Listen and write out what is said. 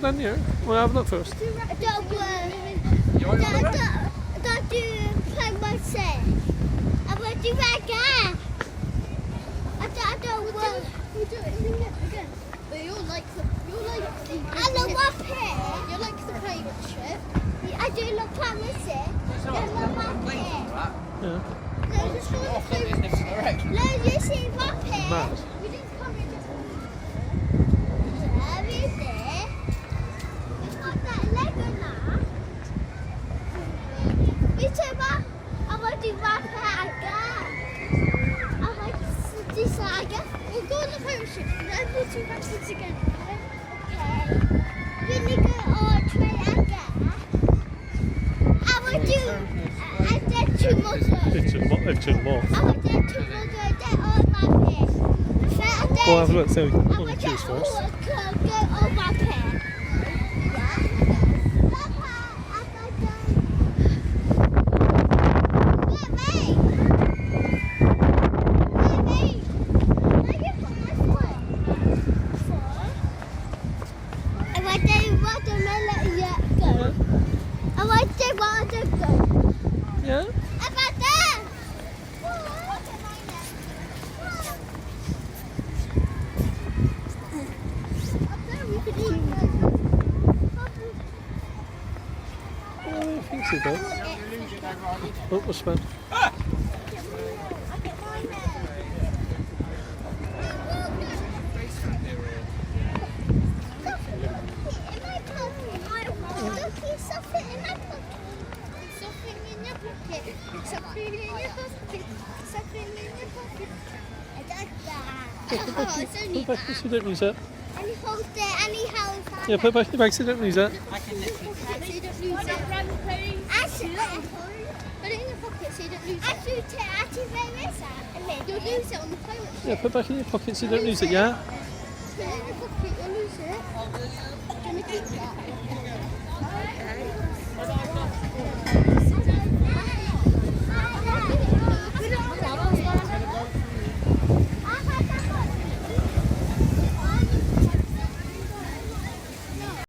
then, yeah. We'll have a look first. I don't do play myself. I want to back up. I don't want. You do it again. But you're like the. I love up here. You're like the pirate ship. I do love play myself. I love up here. Yeah. No, you see up here. Mad. We didn't come in just. Everything. It's got that Legoland. Me too, but I want to back here again. I want to do that again. We'll go on the pirate ship and then we'll do backwards again. Okay. You need to go on train again. I will do. I did 2 more. They've took more. I will do 2 more. They're all my pin. We'll have a look, so we can I all will the get queues first. all my pin. Yeah? I think so, though. Oh, what's that? Put it back so you don't lose it. And he holds it, and he holds it. Yeah, put it back in the bag so you don't lose it. So you don't lose it. Actually, Put it in your pocket so you don't lose it. actually, where is that? You'll lose it on the pirate ship. Yeah, put it back in your pocket so you don't lose it, yeah? Put it in your pocket, you'll lose it. Do you want to keep that? Okay.